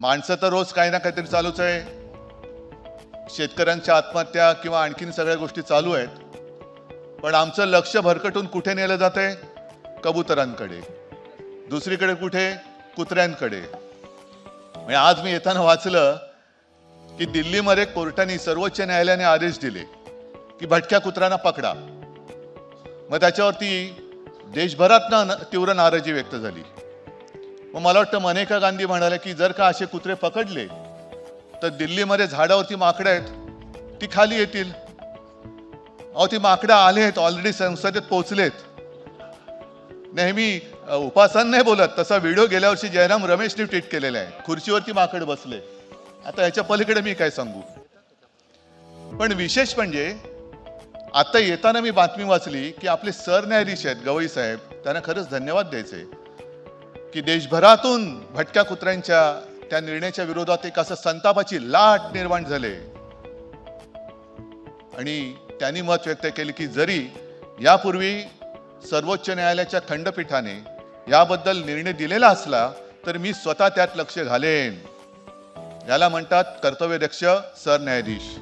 माणसं तर रोज काही ना काहीतरी चालूच आहे. शेतकऱ्यांच्या आत्महत्या किंवा आणखीन सगळ्या गोष्टी चालू आहेत. पण आमचं लक्ष भरकटून कुठे नेलं जाते? कबुतरांकडे. दुसरीकडे कुठे? कुत्र्यांकडे. म्हणजे आज मी येताना वाचलं की दिल्लीमध्ये कोर्टाने सर्वोच्च न्यायालयाने आदेश दिले की भटक्या कुत्र्यांना पकडा. मग त्याच्यावरती देशभरात तीव्र नाराजी व्यक्त झाली. मग मला वाटतं मनेका गांधी म्हणाले की जर का असे कुत्रे पकडले तर दिल्लीमध्ये झाडावरती माकडं आहेत ती खाली येतील. अहो ती माकडं आले आहेत, ऑलरेडी संसदेत पोहोचलेत. नेहमी उपासन नाही बोलत, तसा व्हिडिओ गेल्या वर्षी जयराम रमेशने ट्विट केलेला आहे. खुर्चीवरती माकड बसले. आता याच्या पलीकडे मी काय सांगू. पण विशेष म्हणजे आता येताना मी बातमी वाचली की आपले सरन्यायाधीश आहेत गवई साहेब, त्यांना खरंच धन्यवाद द्यायचे की देशभरातून भटक्या कुत्र्यांच्या त्या निर्णयाच्या विरोधात एक असं संतापाची लाट निर्माण झाले. आणि त्यांनी मत व्यक्त केले की जरी यापूर्वी सर्वोच्च न्यायालयाच्या खंडपीठाने याबद्दल निर्णय दिलेला असला तर मी स्वतः त्यात लक्ष घालेन. याला म्हणतात कर्तव्यदक्ष सरन्यायाधीश.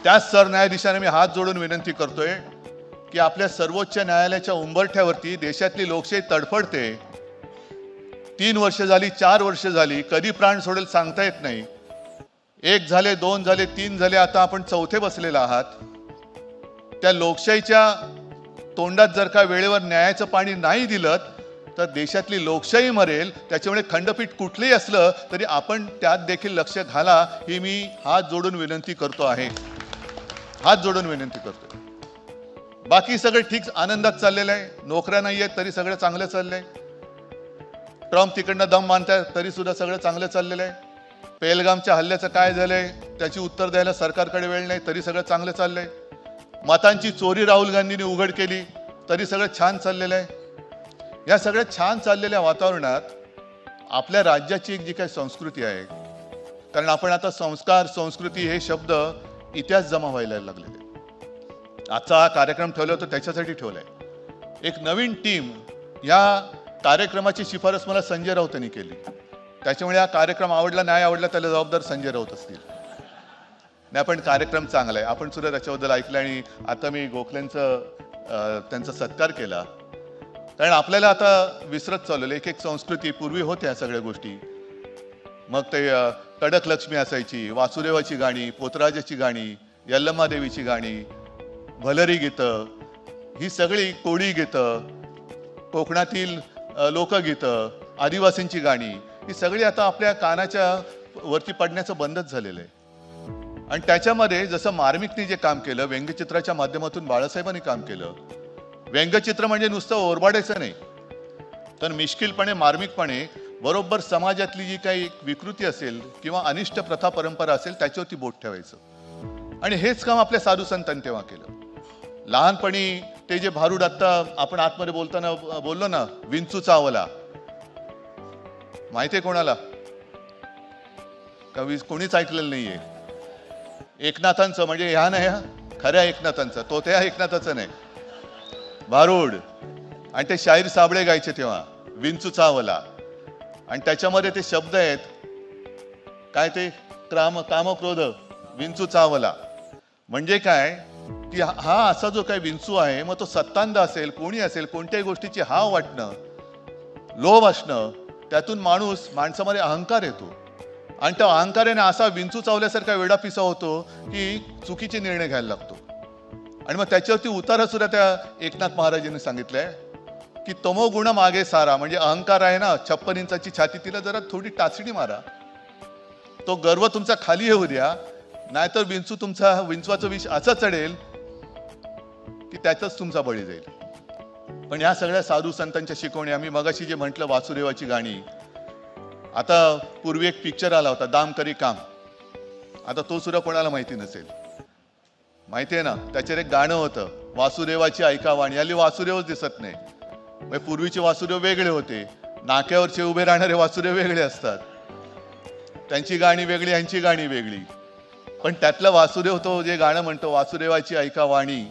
त्याच सरन्यायाधीशाने मी हात जोडून विनंती करतोय की आपल्या सर्वोच्च न्यायालयाच्या उंबरठ्यावरती देशातली लोकशाही तडफडते. 3 वर्ष झाली, 4 वर्ष झाली, कधी प्राण सोडेल सांगता येत नाही. 1 झाले, 2 झाले, 3 झाले, आता आपण 4थे बसलेला आहात. त्या लोकशाहीच्या तोंडात जर का वेळेवर न्यायाचं पाणी नाही दिलं तर देशातली लोकशाही मरेल. त्याच्यामुळे खंडपीठ कुठलेही असलं तरी आपण त्यात देखील लक्ष घाला, ही मी हात जोडून विनंती करतो आहे. हात जोडून विनंती करतो. बाकी सगळं ठीक, आनंदात चाललेलं आहे. नोकऱ्या नाही आहेत तरी सगळं चांगलं चाललंय. ट्रम्प तिकडनं दम मानताय तरी सुद्धा सगळं चांगलं चाललेलं आहे. पेहलगामच्या हल्ल्याचं काय झालंय त्याची उत्तर द्यायला सरकारकडे वेळ नाही तरी सगळं चांगलं चाललंय. मतांची चोरी राहुल गांधींनी उघड केली तरी सगळं छान चाललेलं आहे. या सगळ्या छान चाललेल्या वातावरणात आपल्या राज्याची एक जी काही संस्कृती आहे, कारण आपण आता संस्कार संस्कृती हे शब्द इतिहास जमा व्हायला लागलेले. आजचा हा कार्यक्रम ठेवला होता त्याच्यासाठी ठेवलाय. एक नवीन टीम, या कार्यक्रमाची शिफारस मला संजय राऊत यांनी केली. त्याच्यामुळे हा कार्यक्रम आवडला नाही आवडला त्याला जबाबदार संजय राऊत असतील. नाही पण कार्यक्रम चांगला आहे. आपण सुद्धा त्याच्याबद्दल ऐकलं आणि आता मी गोखलेंचं त्यांचा सत्कार केला. कारण आपल्याला आता विसरत चाललेलं एक एक संस्कृती पूर्वी होत्या सगळ्या गोष्टी. मग ते कडक लक्ष्मी असायची, वासुदेवाची गाणी, पोतराजाची गाणी, यल्लम्मा देवीची गाणी, भलरी गीतं, ही सगळी कोळी गीतं, कोकणातील लोकगीतं, आदिवासींची गाणी, ही सगळी आता आपल्या कानाच्या वरती पडण्याचं बंदच झालेलं आहे. आणि त्याच्यामध्ये जसं मार्मिकने जे काम केलं, व्यंगचित्राच्या माध्यमातून बाळासाहेबांनी काम केलं. व्यंगचित्र म्हणजे नुसतं ओरबाडायचं नाही, तर मिश्किलपणे मार्मिकपणे बरोबर समाजातली जी काही विकृती असेल किंवा अनिष्ट प्रथा परंपरा असेल त्याच्यावरती बोट ठेवायचं. आणि हेच काम आपल्या साधू संतांनी तेव्हा केलं. लहानपणी ते जे भारूड आत्ता आपण आतमध्ये बोलताना बोललो ना, विंचू चावला, माहितीये कोणाला? कवी कोणीच ऐकलेलं नाहीये. एकनाथांचं, म्हणजे ह्या नाही, खऱ्या एकनाथांचं, तो त्या एकनाथाचं नाही, भारूड. आणि ते शाहीर साबळे गायचे तेव्हा, विंचू चावला. आणि त्याच्यामध्ये ते शब्द आहेत काय, ते कामक्रोध विंचू चावला. म्हणजे काय की हा असा जो काही विंचू आहे, मग तो सत्तांध असेल, कोणी असेल, कोणत्याही गोष्टीची हाव वाटणं, लोभ असणं, त्यातून माणसामध्ये अहंकार येतो. आणि त्या अहंकाराने असा विंचू चावल्यासारखा वेडापिसा होतो की चुकीचे निर्णय घ्यायला लागतो. आणि मग त्याच्यावरती उतारा सुद्धा त्या एकनाथ महाराजांनी सांगितलंय की तमोगुण मागे सारा. म्हणजे अहंकार आहे ना, 56 इंचाची छाती, तिला जरा थोडी टाचणी मारा. तो गर्व तुमचा खाली येऊ द्या, नाहीतर विंचवाचं विष असं चढेल की त्याचाच तुमचा बळी जाईल. पण या सगळ्या साधू संतांच्या शिकवणी, आम्ही मगाशी जे म्हटलं वासुदेवाची गाणी, आता पूर्वी एक पिक्चर आला होता दाम करी काम, आता तो सुद्धा कोणाला माहिती नसेल. माहिती आहे ना, त्याच्यात एक गाणं होतं, वासुदेवाची ऐका वाणी. याली वासुदेवच दिसत नाही. पूर्वीचे वासुदेव वेगळे होते, नाक्यावरचे उभे राहणारे वासुदेव वेगळे असतात, त्यांची गाणी वेगळी, यांची गाणी वेगळी. पण त्यातला वासुदेव तो जे गाणं म्हणतो, वासुदेवाची ऐका वाणी,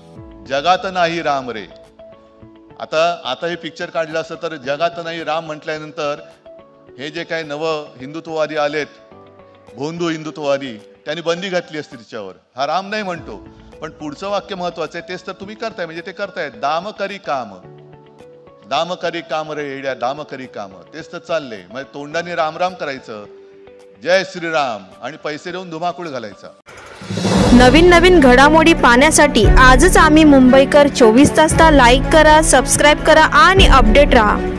जगात नाही राम रे. आता हे पिक्चर काढलं असतं तर जगात नाही राम म्हटल्यानंतर हे जे काही नव हिंदुत्ववादी आलेत, भोंदू हिंदुत्ववादी, त्यांनी बंदी घातली असती तिच्यावर. हा राम नाही म्हणतो, पण पुढचं वाक्य महत्वाचं आहे. तेच तर तुम्ही करताय, म्हणजे ते करतायत. दाम करी काम, दाम करी काम रे येड्या, दाम करी काम. तेच तर चाललंय. म्हणजे तोंडाने राम राम करायचं, जय श्रीराम, आणि पैसे देऊन धुमाकूळ घालायचा. नवीन नवीन घडामोडी पाहण्यासाठी आजच आम्ही मुंबईकर 24 तासला लाईक करा, सबस्क्राईब करा आणि अपडेट राहा.